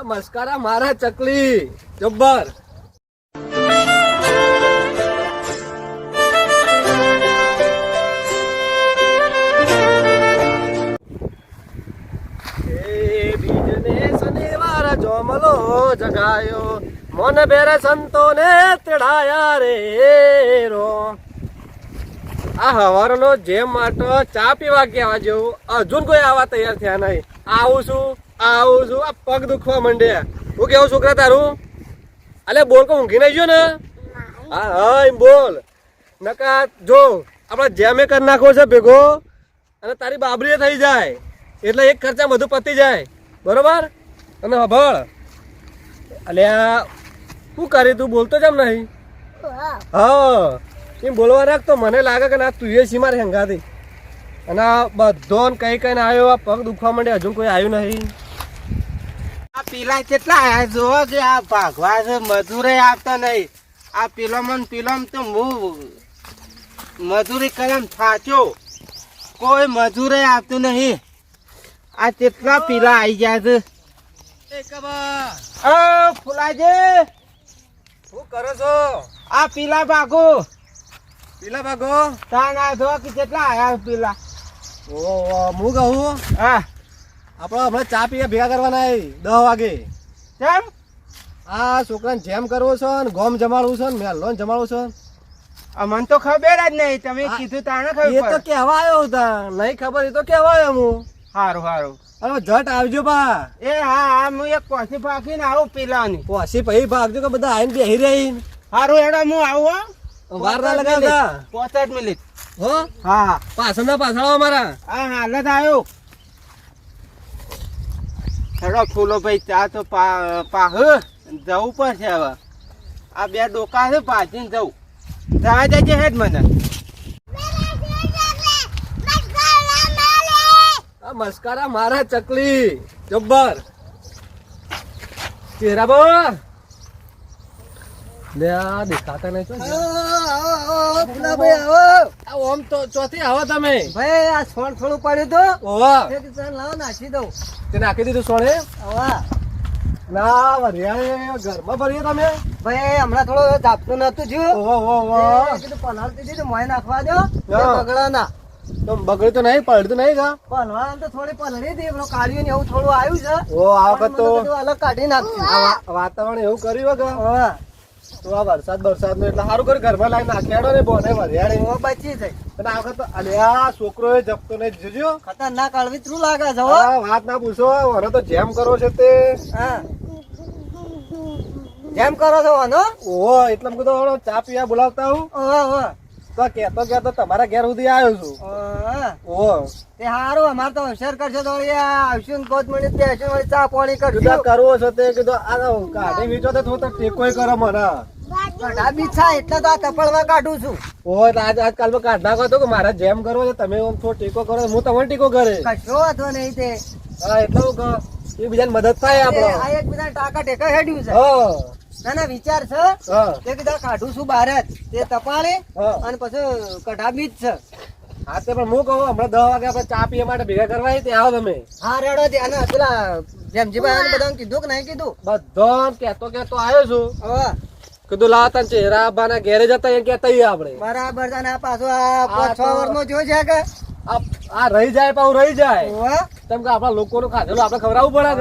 મસ્કારા મારા ચકલી જબ્બર. શનિવાર જોમલો જગાયો મોન બેરે સંતો ને તેડાયા રે રો. આ હવારનો જેમ માટો ચા પીવા ગયા જેવું હજુ કોઈ આવા તૈયાર થયા નહીં. આવું છું આ પગ દુખવા માંડ્યા. હું કેવું છોકરા તારું? અલે બોલ કો ઊંઘી નહીં ગયો ને? હા હા એમ બોલ. નકા જો આપણે જેમે કરી નાખવો છે ભેગો અને તારી બાબરી થઈ જાય એટલે એક ખર્ચા બધું પતી જાય બરોબર. અને હભળ અલ્યા શું કરી તું બોલતો જેમ નહીં? હા એમ બોલવા રાખ તો મને લાગે કે ના તું એ સી મારે હંગાતી. અને બધો કઈ કઈ આવ્યો આ પગ દુખવા માંડે હજુ કોઈ આવ્યું નહીં. આ પીલા કેટલા આયા જોવો છે. આ ભાગવા છે મજૂરે આપતા નહીં. આ પીલોમ તો હું મજૂરી કરમ થાચો કોઈ મજૂરે આપતું નહીં. આ કેટલા પીલા આવી ગયા છે. ફુલાજી શું કરો છો? આ પીલા ભાગો તાના જો કે કેટલા આયા પીલા. હું કહું હા આપણે હમણાં ચા પીએ ભેગા કરવાના 10 વાગે. કેમ? આ છોકરાને જેમ કરવો છે ને ગોમ જમાડવું છે ને મેલોન જમાડવું છે. મને તો ખબર જ નહીં. તમે કીધું તાણે એ ખબર. તો કહેવા આવ્યો હતા નહીં ખબર એ તો કહેવા આવ્યો હું. સારું અરે જટ આવજો બા. એ હા હું એક કોસી પાકીને આવું પીલાની. પછી પછી ભાગજો કે બધા આવીને બેહી રહી. સારું હેડો હું આવું. વાર ના લગાવતા 65 મિનિટ. હો હા પાછળના પાછળ અમારા. હા હાલત આવ્યો. હેડો ફૂલો ભાઈ ચા તો પાહ જવું પડશે હવે. આ બે ડોકા છે પાછીને જવું. જવા દેજે હેડ મને. આ મસ્કારા મારા ચકલી જબ્બર. ચહેરા બો લે આ દેખાતા નહીં. ઓમ તો ચોથી આવો તમે ભાઈ આ થોડું પડ્યું તો ઓવા લાવો નાખી દઉં. તે નાખી દીધું સોણે. હવા ના વરિયા ઘરમાં ભરીએ તમે. ભાઈ હમણાં થોડું ઝાપટું નતું થયું. કીધું પલાળતી દીધું મોય નાખવા દો બગડા ના. તો બગડી તો નહીં પડતું નહીં કા? પલવા તો થોડી પલળી હતી પેલું કાઢ્યું ને એવું થોડું આવ્યું છે. ઓ આ વખત તો અલગ કાઢી નાખશું. વાતાવરણ એવું કર્યું કે તો આ વરસાદ નું એટલે સારું કર્યું ઘરમાં લાવી નાખ્યાડો ને બોને વરિયાળે બચી થઈ. અને આ વખત અલ્યા છોકરો એ જપતો નહીં જોજો. ખતરનાક અળવિતરું લાગે છે. વાત ના પૂછો મને તો જેમ કરો છે તે. હા જેમ કરો છો આનો. ઓહો એટલે મેં કીધું ચા પીવા બોલાવતા હું તો કેતો તમારા ઘેર સુધી આવ્યો છું. ઓહો તે સારું અમારે તો અવસર કરશો તો આવશું ને કોચ મળી બેસું વળી ચા પાણી કરશું. કરવો છે તે કીધું આ કાઢી વીચો તો થોડો ટેકોય કરો મને. કઢા બીછા એટલે તો આ કપડમાં કાઢું છું. ઓહો આજકાલ કાઢ નાખો તો કે મારા જેમ કરવો છે તમે થોડો ટેકો કરો હું તમને ટેકો કરે. કશો વાંધો નહીં તે. હા એટલે એ બીજાને મદદ થાય આપડે. આ એક બીજા ટાકા ટેકા હેડ્યું છે. ના વિચાર છે તે કીધા કાઢું છું બહાર જ તે તપાળે અને પછી કઢા બીજ છે. હા તે પણ હું કહું હમણાં 10 વાગે આપણે ચા પીવા માટે ભેગા કરવા તે આવો તમે. હા રેડો ત્યાં પેલા જેમજીભાઈ બધાને કીધું કે નહીં કીધું? બધો કેતો આવ્યો છું. કીધું લાવ તને ચહેરા આબાના ઘેરે જતા એ કેતા આપણે બરાબર છે. આ પાછો આ 5-6 વર્ષનો જો છે કે આ રહી જાય પાછું રહી જાય. તેમ કે આપડા લોકોનું ખાધેલું આપણે ખવડાવવું પડે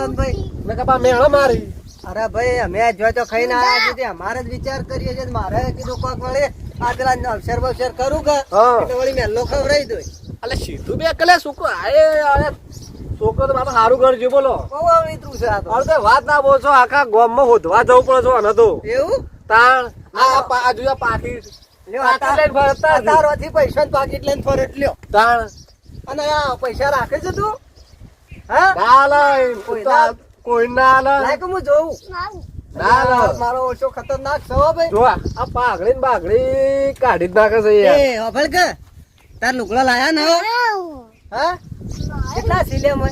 ને ભાઈ. મેં કપા મેળો મારી. અરે ભાઈ અમે જો તો ખાઈને આવ્યા છીએ. અમારે જ વિચાર કરીએ છીએ. મારે કીધું કોક વળી આ પેલા અવસર બવસર કરું કે એટલે વળી મેલો ખવડાવી દો. એટલે સીધું બે કલે છોકરો છોકરો તો બાપા સારું કરજો બોલો. બહુ અવળીતરું છે આ તો. વાત ના બોલશો આખા ગામમાં હોધવા જવું પડે છો આને તો. એવું તાણ આ જોયા પાકી તારોથી પૈસા પાકીટ લઈને ફરટ લ્યો. તાણ અને આ પૈસા રાખે છે તું? હા કોઈ ના લાયક હું જોઉં. મારો ઓછો ખતરનાક છે ભાઈ. જો આ પાઘડી ને બાઘડી કાઢી જ નાખે છે યાર. એ હફળ કે તાર લુગડા લાયા ને? હા કેટલા સિલે મય?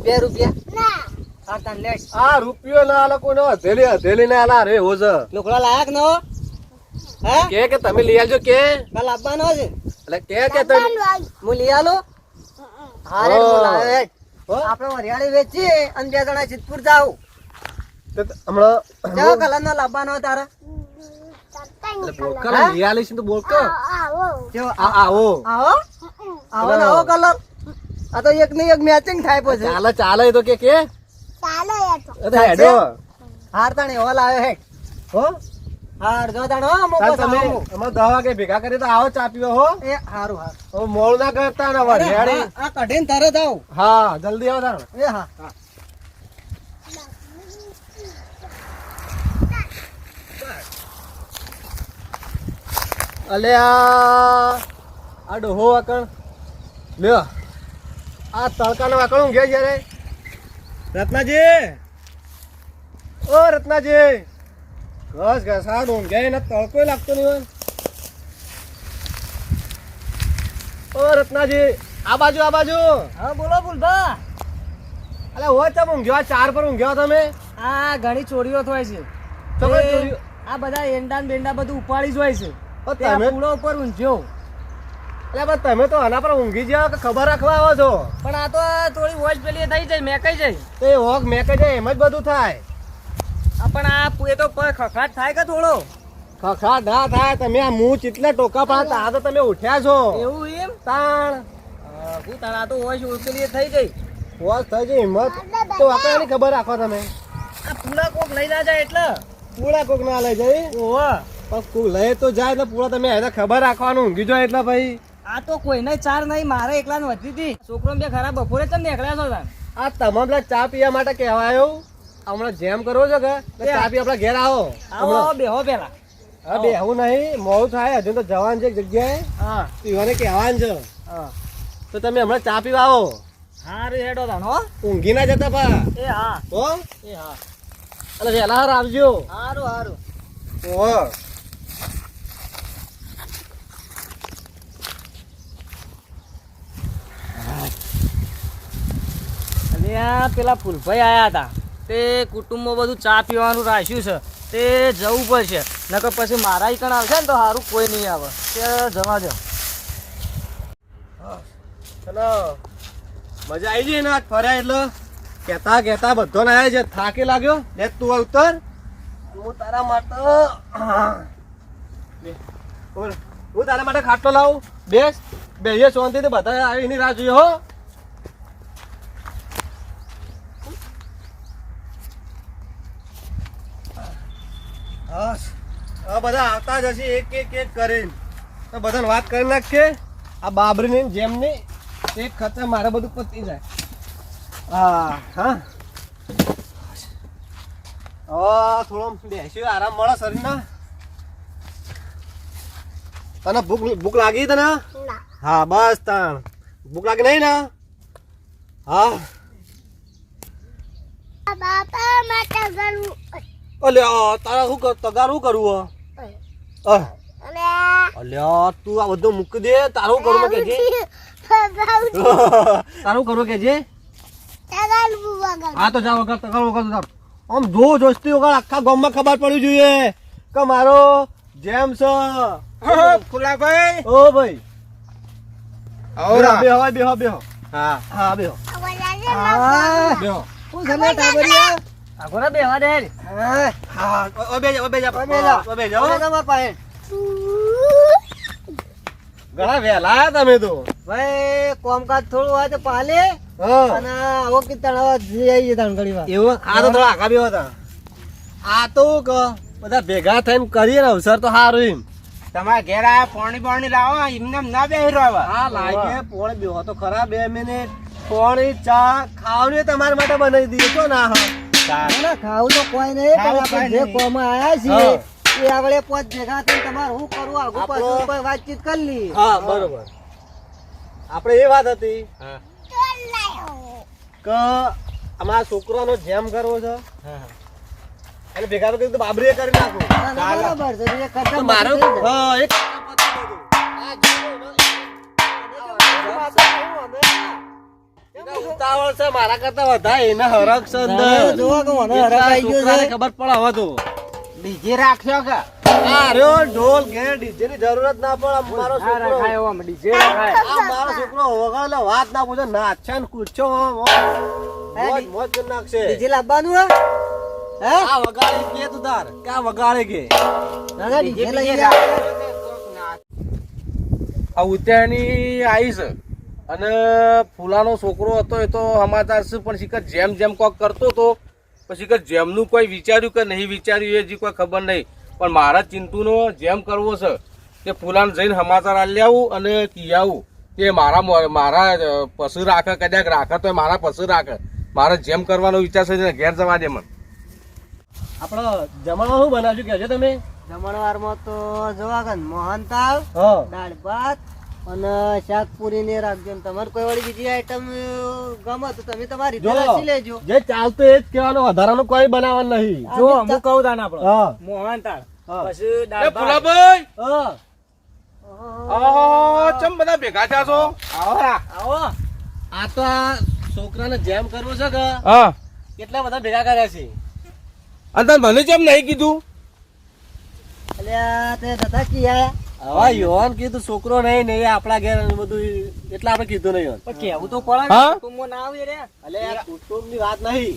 2 રૂપિયા. હા તાર લે. આ રૂપિયો ના આલે કોઈનો હથેલી ના આલા રે હોજ. લુગડા લાયા કે ન? હા કે તમે લઈ આવજો કે કાલ આપવાનો છે એટલે કે તમે હું લઈ આલો. હા રે હું લાવ્યો. હો? આપણે વરિયાળી વેચી અને 2 જણા સિદ્ધપુર જાવ. તો હમણાં કેવો કલર નો લાવવાનો તારે? એટલે બોલકા લઈ આલીશ ને તો બોલકા કેવો? આવો આવો આવો ને આવો કલર. આ તો એક ને એક મેચિંગ થાય પછી. ચાલે ચાલે એ તો કે એ તો હેડો હાર તાણે એવો લાવ્યો હે. હો હાર જો તાણે હો મોકો ચાલ તમે સામો. અમે 10 વાગે ભેગા કરી તો આવો ચા પીવો હો એ હારું હાર. હવે મોડું ના કરતા ને વરિયાળી આ કઢીને તરત આવ. હા જલ્દી આવો તાણ એ હા. અલે આ ડોહો વાકણ લ્યો આ તડકાનો વાકણ ઊંઘે જ્યારે રત્નાજી ઓ રત્નાજી ઘસ ઘસાડ ઊંઘે ને તડકો લાગતો નહીં હોય ઓ રત્નાજી આ બાજુ હા બોલો બોલબા. અલે હોય તમે ઊંઘ્યો આ 4 પર ઊંઘ્યો તમે આ ઘણી ચોરીઓ થાય છે. તો કઈ એ ચોરીઓ? આ બધા એંડા ને બેંડા બધું ઉપાડી જ હોય છે. ઓ તે આ તમે પૂળો ઉપર ઊંઘ્યો. અલે પણ તમે તો આના પર ઊંઘી જાવ કે ખબર રાખવા આવો છો પણ આ તો થોડી વોચ પેલી થઈ જાય મેકાઈ જાય. તો એ હોક મેં કહી જાય એમ જ બધું થાય પણ આ એ તો ખખડાટ થાય કે થોડો ખખા ના થાય તમે આ મું ચીટલા ટોકા પાડતા આ તો તમે ઉઠ્યા છો એવું એમ. તાણ હું તારા તો વોચ પેલી થઈ ગઈ. હોશ થઈ જાય હિંમત તો વાકડાની ખબર રાખો તમે આ પૂળા કોક લઈ ના જાય એટલે. પૂળા કોક ના લઈ જાય ઓહો. પણ કોક લઈ તો જાય એટલે પૂળા તમે એને ખબર રાખવાનું ઊંઘી જાય એટલે ભાઈ આ તો કોઈને ચાર નહીં મારે એકલા ને વધી હતી. છોકરો બે ખરાબ બપોરે ચમ નીકળ્યા છો તાર? આ તમામ પેલા ચા પીવા માટે કહેવાયો હમણાં જેમ કરો છો કે એટલે ચા પી આપણા ઘેર આવો આવો બેહો પેલા. હા બે આવું નહીં મોડું થાય હજુ તો જવાનું છે એક જગ્યાએ હા પીવાને કહેવાનું છે હા. તો તમે હમણાં ચા પીવા આવો હારું હેડો તાણ હો. ઊંઘી ના જતા પા એ હા હો એ હા. અને વહેલા હાર આવજો હારું હારું. હો અલ્યા પેલા ફૂલભાઈ આયા હતા તે કુટુંબમાં બધું ચા પીવાનું રાખ્યું છે તે જવું પડશે નકર પછી મારા ઈ કણ આવશે ને તો સારું કોઈ નહીં આવે તે જવા દો. ચલો મજા આવી ગઈ ને આજ ફર્યા એટલે કેતા કેતા બધો ને આવ્યા છે થાકી લાગ્યો લે તું આ ઉતર હું તારા માટે હું તારા માટે ખાટલો લાવું બેસ બેહીએ શાંતિથી બધા આવી એની રાહ જોઈએ હો હા બધા આવતા જ હશે એક એક એક કરીને તો બધાને વાત કરી નાખીએ આ બાબરીની જેમની એક ખતર મારે બધું પતી જાય હા હા થોડો બેસ્યો આરામ મળે શરીરના તને ભૂખ લાગી તને હા બસ તાણ ભૂખ લાગી નહીં ને હા અલ્યા તારા શું કર તગાર શું કરવું અલ્યા તું આ બધું મૂકી દે તારું કરવું કે છે તારું કરવું કે છે હા તો જાવ વગર તગાર વગર જાવ આમ જો જોસ્તી વગર આખા ગામમાં ખબર પડવી જોઈએ કે મારો જેમ છે ફુલાભાઈ ઓ ભાઈ બેહો બેહો બેહો હા હા બેહો બેહો શું છે લે ટાબરિયા? આગોરા બેહવા દે હેડ. હા ઓ બેજા ઓ બેજા ઓ બેજા ઓલે તમાર પાસે. ઘણા વહેલા આયા તમે તો ભાઈ કોમકાજ થોડું હોય તો પાલે હા અને આવો કે તણાવ જઈ આવીએ તાણ ઘણી વાર. એવું આ તો થોડા આગા બેહો હતા આ તો કે બધા ભેગા થઈને કરીએ ને અવસર તો સારું એમ તમારા ઘેર આ પાણી લાવો એમને એમ ના બેહી રહ્યો હવે. હા લાગે પોણે બેહો તો ખરા 2 મિનિટ પોણી ચા ખાવાનું તમારા માટે બનાવી દઈએ તો ના હા ના ખાવું તો કોઈ નહીં પણ ખાવું આપણે કોઈ જે નહીં. કોમમાં આયા છીએ એ આપણે પોત ભેગા થઈને તમારે શું કરવું આગુ આપણો- પાછું કોઈ વાતચીત કરી લઈએ. હા બરોબર આપણે એ વાત હતી કે અમારા છોકરાનો જેમ કરવો છે અને ભેગા તો કીધું તો બાબરીએ કરી નાખું ના, ના, બરાબર છે એ કરતા તો મારું મસ્ત થઈ જાય. હા એક એના ઉતાવળ છે મારા કરતા વધારે એના હરખ છે અંદર. ના, જોવો કે મને હરખ એટલા આવી ગયો છે. છોકરાને ખબર પડે હવે તો બીજી રાખશો કે આ રહ્યો ઢોલ ઘેર ડીજે ની જરૂરત ના પડે મારો આ છોકરો રખાય આમ ડીજે રખાય. આ મારો છોકરો વગાડે વાત ના પૂછે નાચે ને કૂદશે મોજ મોજ કરી નાખશે ડીજે લાવવાનું હે આ વગાડે કે તું તાર કે આ વગાડે કે ના ડીજે લઈ આ ઉત્તરાયણની આવી છે અને ફૂલાનો છોકરો હતો એ તો સમાચાર છે પણ શીખર જેમ જેમ કોક કરતો હતો પછી શીખર જેમનું કોઈ વિચાર્યું કે નહીં વિચાર્યું એ જે કોઈ ખબર નહીં પણ મારા ચિંતુનો જેમ કરવો છે તે ફૂલાને જઈને સમાચાર આલી આવું અને કી આવું કે મારા પશુ રાખે કદાચ રાખે તો મારા પશુ રાખે મારે જેમ કરવાનો વિચાર છે ઘેર જવા દે મને. આપણો જમણમાં શું બનાવશું કહેજો તમે જમણવારમાં તો જોવા કે મોહનતાળ હા દાળ ભાત અને શાક પૂરી ને રાખજો ને તમારે કોઈ વાળી બીજી આઈટમ ગમે તો તમે તમારી રીતે જો રાખી લેજો. જે ચાલતું એ જ કહેવાનું વધારાનું કોઈ બનાવવાનું નહીં જો હું કહું તાને આપણે હા મોહનતાળ હા. પછી એ દાળ ભાત. ફૂલાભાઈ હા ચમ બધા ભેગા થયા છો? આવો આ તો આ છોકરાને જેમ કરવું છે કે હા કેટલા બધા ભેગા કર્યા છે અને તને મને કેમ નહીં કીધું? અલ્યા તે દાદા કી આયા હવે યોન કીધું છોકરો નહીં નહીં આપણા ઘેર અને બધું એટલે આપણે કીધું નહીં પણ કેવું તો પડે હા? ને, કુટુંબમાં ના આવે રે. અલે આ કુટુંબની વાત નહીં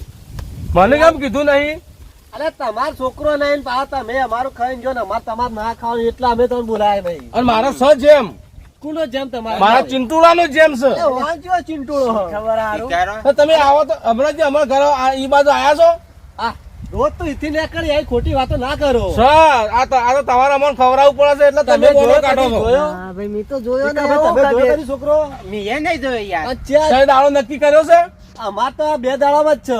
મને કેમ કીધું નહીં? અરે તમારો છોકરો નહીં ને પાછા તમે અમારું ખાઈને જો ને અમારે તમારે ના ખાવાનું એટલે અમે તમને બોલાય નહીં અને મારા સ જેમ કોનો જેમ તમારે મારા ચિંતુલાનો જેમ છે. એ વાંચ્યો ચિંટુડો ખબર હારું. તો તમે આવો તો હમણાં જે અમારા ઘર ઈ બાજુ આયા છો? આ રોજ તો ઇથી નીકળી આવી ખોટી વાતો ના કરો સર આ તો તમારે અમને ખવડાવવું પડે છે એટલે તમે બોલો જોયો કાઢો કદી છો. જોયો? હા ભાઈ મેં તો જોયો ને તમે એવો જોયો કાઢે. કદી છોકરો મેં એ નહીં જોયો યાર અચ્છા કઈ દાડો નક્કી કર્યો છે? અમાર તો આ બે દાડામાં જ છે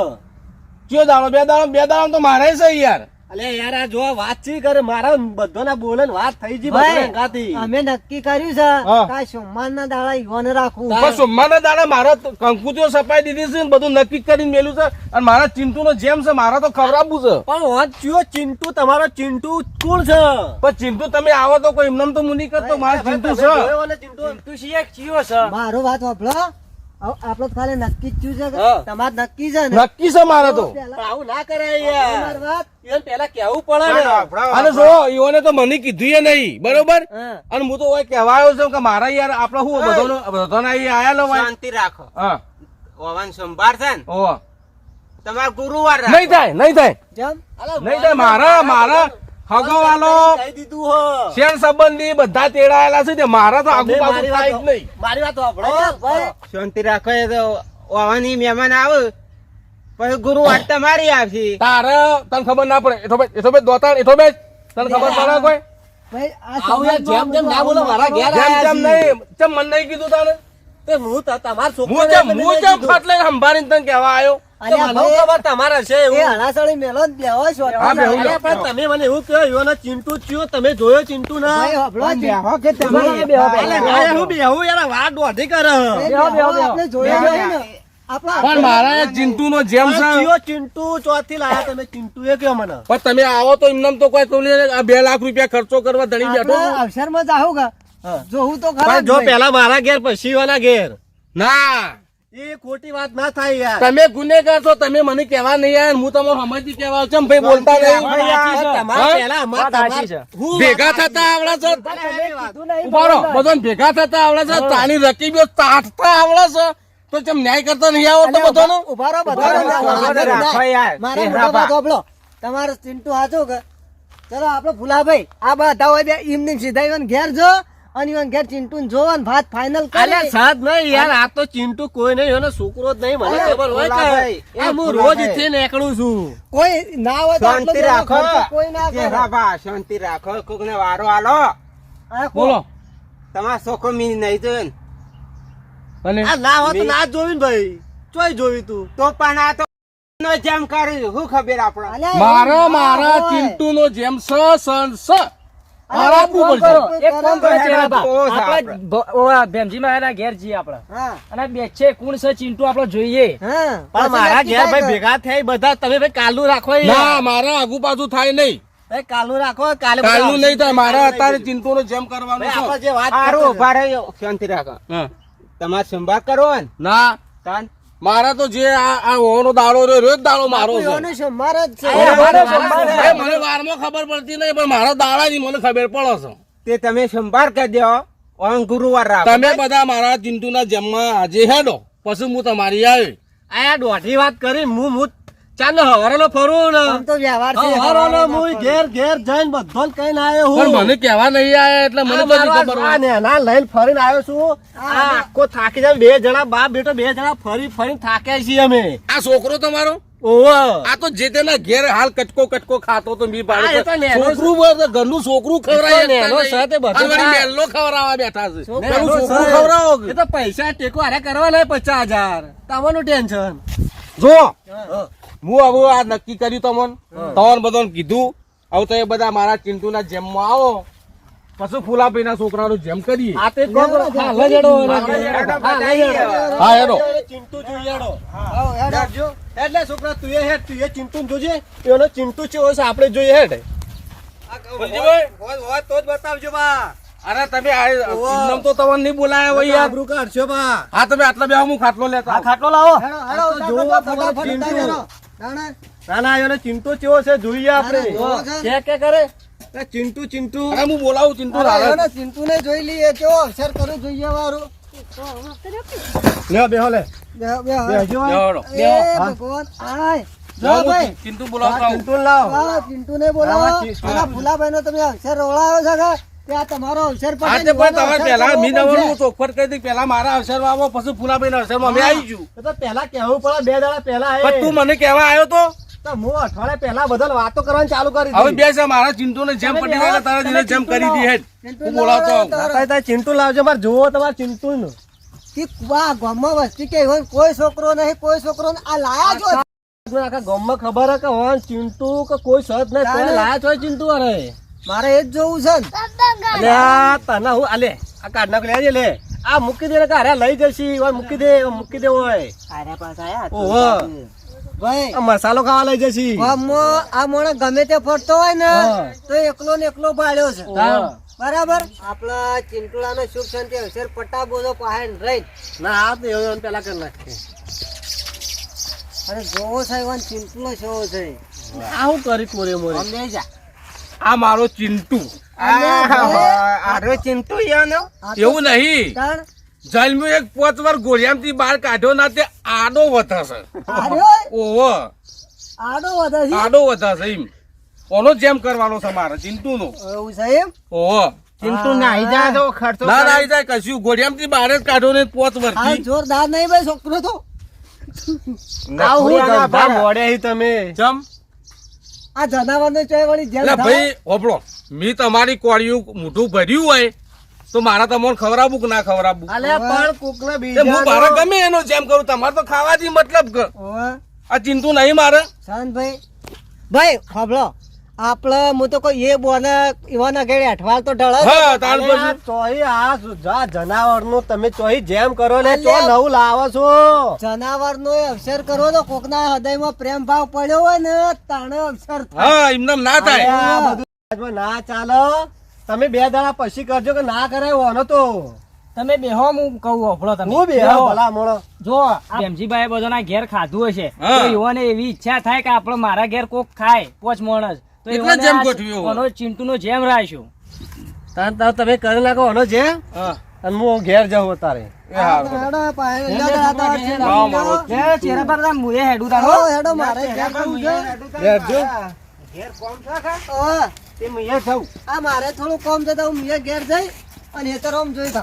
કયો દાડો? બે દાડો તો મારે છે યાર. અલે યાર આ જો વાત ચી કરે મારા બધાના બોલે ને વાત થઈ જી ભાઈ, બધા ગાતી અમે નક્કી કર્યું છે હા. કે આ સોમવારના દાડા ઈવોને રાખવું હા. પણ સોમવારના દાડે મારા કંકુતીઓ સપાઈ દીધી છે ને બધું નક્કી કરીને મેલું છે અને મારા ચિંતુનો જેમ છે મારા તો ખવડાવવું છે. પણ વાંચ્યો ચિંટુ તમારો ચિંટુ કોણ છે પણ ચિંતુ તમે આવો તો કોઈ એમને તો મુની કરતો મારા ચિંતુ તમે છે. જોયો ને ચિંટુ તું શિયાક ચિયો છે. મારો વાત વાપરો આપડે ખાલી નક્કી જ થયું છે હા. કે તમારે નક્કી છે ને નક્કી છે મારે તો. પણ પહેલા આવું ના કરાય યાર તમારી વાત એને પેલા કેવું પડે ને અને જો ઈઓને તો મને કીધું નહીં બરોબર હા. અને હું તો ઓય કહેવાયો છું કે મારા યાર આપડે શું બધાના અહીં આયા લો ભાઈ. શાંતિ રાખો હા ઓવન સોમવાર છે ને ઓહો. તમારે ગુરુવાર નહીં થાય નહીં થાય જેમ નહીં થાય મારા હગવાલો કહી દીધું હો શેર સંબંધી બધા તેડાયેલા છે તે મારા તો આગુ તમે પાછું થાય જ નહીં. મારી વાત સાંભળો. ભાઈ, શાંતિ રાખો એ તો ઓવાની મહેમાન આવે પછી ગુરુવાર તમારી આવશે તારે તને ખબર ના પડે એઠો બે દોતાર એઠો બે તને ખબર પડે કોઈ ભાઈ આ આવું યાર જેમ જેમ ના બોલો મારા ઘેર જેમ આયા જેમ છીએ. નહીં ચમ મને નહીં કીધું તારે તે હું તમાર છોકરો હું જેમ ફટ લઈને સંભાળીને તને કહેવા આવ્યો. અલ્યા મને ભાઈ, ખબર તમારે છે એ એવું હળાસળી મેલો જ બેહો છો. હા, બેહું અરે પણ તમે મને એવું કહો યોનો ચિંટુ જ થયો તમે જોયો ચિંટુ ના ભાઈ, હભળો છે. અલે મારે હું બેહું યાર વાત દોઢી કરે એ બેહો, આપણે જોયો નહીં ને. આપણા પણ મારા ચિંટુનો જેમ છે ચિયો ચિંટુ ચોથી લાયા તમે ચિંટુ એ કયો મને પણ તમે આવો તો એમને તો કોઈ તો આ 2 લાખ રૂપિયા ખર્ચો કરવા ધણી બેઠો આપણે છું. અવસરમાં જ આવું કા હા. જોવું તો ખરા પણ જ જો ભાઈ. પેલા મારા ઘેર પછી વાના ઘેર ના એ ખોટી વાત ના થાય યાર તમે ગુનેગાર છો તમે મને કહેવા નહીં આવ્યા હું તમારું સમજથી કહેવા આવ્યો. ચમ ભાઈ બોલતા નહીં તમારે હા? પહેલા અમારે વાત સાચી તમારે- છે. હું ભેગા વાત થતા આવડે છે કીધું નહીં ઉભા રહો બરોબર. બધાને ભેગા થતા આવડે છે તાની રકીબીઓ તાટતા આવડે છે તો ચમ ન્યાય કરતા નહીં આવડતો અલ્યા, બધાનો ઉભા રહો, ઉભા રહો, બધા ઉભા રહો, રાખો યાર. મારા મોટા વાત સાંભળો. તમારે ચિંટુ હાચો કે ચલો આપડે ભૂલાભાઈ આ બધા હોય બે એમની સીધા ઈવન ઘેર જો અને ઈવન ઘેર ચિંટુ ને જોવો ને ભાત ફાઇનલ અલ્યા કરી સાદ નહીં યાર આ તો ચિંટુ કોઈ નહીં એનો છોકરો જ નહીં મને અલ્યા, ખબર હોય ભોલાભાઈ, કે આ હું રોજ ઇથી નીકળું છું કોઈ ના હોય તો આટલો શાંતિ બધો રાખો. ખર્ચો કોઈ ના કરે. ચેહરાબા, શાંતિ રાખો કોકને વારો આલો આ બોલો તમારા છોકરો મી નહીં જોયો ને. અને આ ના હોત તો ના જ જોયું ને ભાઈ ચોય જોયું તું તો પણ આ તો નો જેમ કર્યું શું ખબર આપણે અલ્યા, મારા એવું ના મારા હોય. ચિંટુનો જેમ સ સન સ અલ્યા, મારા આપવું એક પડશે. કામ કરો, એક કામ કરો ચેરાબા. બહુ છે આપણે ઓલા ભેમજીમાં એના ઘેર જઈએ આપણે હા અને બે છે કોણ છે ચિંટુ આપણે જોઈએ. હા પણ મારા ઘેર ભાઈ ભેગા થાય બધા તમે ભાઈ કાલનું રાખો યાર. ના મારા આગુ પાછું થાય નહીં ભાઈ કાલનું રાખો કાલે બધા કાલનું નહીં થાય મારા કાલનું અત્યારે નહીં. ચિંટુનો જેમ કરવાનું ભાઈ આપણે છે. જે વાત સારું કરતા ઉભા રહ્યો શાંતિ રાખો હા. તમારે સંભાળ કરો ને ના તાન મારા તો જે આ ઓનો દાડો રહ્યો રોજ દાડો મારો છે એનો સંભાર જ છે એ મને વારમાં ખબર પડતી નહીં પણ મારા દાડાની મને ખબર પડે છે. તે તમે સંભાળ કરી દો ઓન ગુરુવાર રાખો તમે બધા મારા ચિંટુના જેમમાં આજે હેડો પછી હું તમારી આવે. આ દોઢી વાત કરી હું ચાલો હવારનો ફરું ને આમ તો વ્યવહાર છે હવારનો હું ઘેર જઈને બધો કઈને આવ્યો પણ હું મને કહેવા નહીં આયા એટલે મને બધી ખબર હોય. નેના લઈને ફરીને આવ્યો છું. આ આખો થાકી જાય બે જણા બાપ બેટો બે જણા ફરીને થાક્યા છીએ અમે. આ છોકરો તમારો ઓહો આ તો જે તેના ઘેર હાલ કટકો ખાતો તો મી હા, એ તો પાડે નેનો છોકરું બોલ ઘરનું છોકરું ખવડાય એ તો નેનો છે તે બધું ખાય. મેલ્લો ખવડાવવા બેઠા છે નેનો પેલું છે. છોકરું ખવડાવો કે? એ તો પૈસા ટેકો હારે કરવા નહીં 50,000 તમારું ટેન્શન. જો હું હવે આ નક્કી કર્યું તમને બધાને કીધું હવે તો એ બધા મારા ચિંટુના જેમમાં આવો પછી ફૂલાભાઈના છોકરાનું જેમ કરીએ. આ તે કોણ હાલ જ હેડો. હા હેડો ચિંટુ જોઈએ હેડો. હેડજો. એટલે છોકરા તું એ હેડ તું એ ચિંટુ જોજે એનો ચિંટુ છે ઓછો આપણે જોઈએ હેડ. પંજીભાઈ. હોય તો જ બતાવજો બા. અરે તમે નામ તો તમને નહીં બોલાયા હોય યાર. આબરૂ કાઢશો બા. હા તમે આટલા બે હું ખાટલો લેતા આવું. ખાટલો લાવો. જોવો તમારો ચિંટુ. ના ના એનો ચિંટુ ચેવો છે જોઈએ આપણે. કે કરે એ ચિંટુ અરે હું બોલાવું ચિંટુ લાવે. ચિંતુ ને જોઈ લઈએ કેવો અવસર કરવું જોઈએ વારું લ્યો બેહો લે બેહો. બેહજો. હેડો. એ ભગવાન આય જાઓ, જો ભાઈ હું ચિંટુ બોલાવતો આવું. ચિંટુ લાવ. આ ચિંટુ ને બોલાવો અને ફુલાભાઈ નો તમે અવસર રોળાયો છે કે ત્યાં તમારો અવસર હા તે પણ તમે પહેલા મી નવરું ચોખવટ કરી હતી પેલા મારા અવસરમાં આવો પછી ફૂલાભાઈના અવસરમાં અમે આવી જુ. એ તો પહેલા કહેવું પડે 2 દાડા પહેલા પણ તું મને કહેવા આવ્યો તો તો હું અઠવાડિયા પહેલા બધા વાતો કરવાની ચાલુ કરી હવે દીધી. બે છે મારા ચિંટુને જેમ પટી જાય તારા જીને જેમ કરી દી હેડ હું બોલાવતો આવું. તારે ચિંટુ લાવજો મારે જોવો તમારે ચિંટુ નું. વાહ ગામમાં વસ્તી કે હોય કોઈ છોકરો નહીં કોઈ છોકરો નહીં. આ લાયા જો આખા ગામમાં ખબર હે કે હોન ચિંટુ કે કોઈ સત નહીં કોઈ લાયા છો ચિંટુ અરે મારે એ જ જોવું છે ને. અલે આ તને હું આલે આ કાઢ નાખ લેજે લે આ મૂકી દે ને કે અરે લઈ જશી ઓય મૂકી દે ઓય આર્યા પાસે આયા ઓહો ભાઈ આ મસાલો ખાવા લઈ જશી ગામમાં આ માણસ ગમે તે ફરતો હોય ને તો એકલો ને એકલો પાડ્યો છે બરાબર આપડા ચિંટુડાનો શુભ શાંતિ અવસર પટાબોધો પાહેન રહી ના આ તો એવું પેલા કરી નાખે અને જોવો છે એવો ચિંટુનો શો છે આ હું કરી કોરે મોરે અમને જા આ મારો ચિંટુ આરો ચિંટુ યાનો એવું નહીં તાણ જલમ્યો એક 5 વાર ગોળિયામથી બહાર કાઢ્યો ના તે આડો વથાશે. આર્યો ઓહો આડો વધારે આડો વથાશે એમ ઓનો જેમ કરવાનો છે મારે ચિંટુનો. એવું છે એમ ઓહો ચિંટુ નાઈ જા તો ખર્ચો ના ના આવી જાય કશું ગોળિયામથી બહાર જ કાઢ્યો ને 5 આ વર્ષથી જોરદાર નહીં ભાઈ છોકરો તો આ હું ધંધા મોડે હી તમે જમ આ જનાવર નો ચોય વળી જેલ એટલે ભાઈ હોપડો મી તમારી કોળિયું મોઢું ભર્યું હોય તો મારા તમને ખવડાવવું કે ના ખવડાવવું અલે પણ કોકના તે હું મારે બીજા ગમે એનો જેમ કરું તમારે તો ખાવાથી મતલબ કે ઓવે આ ચિંતુ નહીં મારે શાંતભાઈ ભાઈ ખબરો આપણે હું તો કોઈ એ બોને એવાના ઘેડે અઠવાલ તો ઢળે છે. હા તાર પછી ચોહી આ જનાવર નું તમે ચોહી જેમ કરો ને ચો નવું લાવો છો જનાવર નો અવસર કરો તો કોકના હૃદયમાં પ્રેમ ભાવ પડ્યો હોય ને તાણે અવસર થાય હા એમને ના થાય આ બધું આજમાં ના ચાલો તમે 2 દાડા પછી કરજો કે ના કરાય ઓનો તો તમે બેહો હું કહું હોફળો હું બે ભલા મોણો જો ભીમજીભાઈ બધાના ઘેર ખાધું હશે હા. તો એવાને એવી ઈચ્છા થાય કે આપણે મારા ઘેર કોક ખાય પોચ માણસ તો એટલે એવાને જેમ આ ગોઠવ્યો હોય. ઓનો ચિંટુનો જેમ રાખ્યો તમે કરી નાખો ઓનો જે હા અને હું ઘેર જાઉં તારે એ હારું. મારે થોડું કામ છે તો હું ઘેર જઈ અને એ તો જોઈ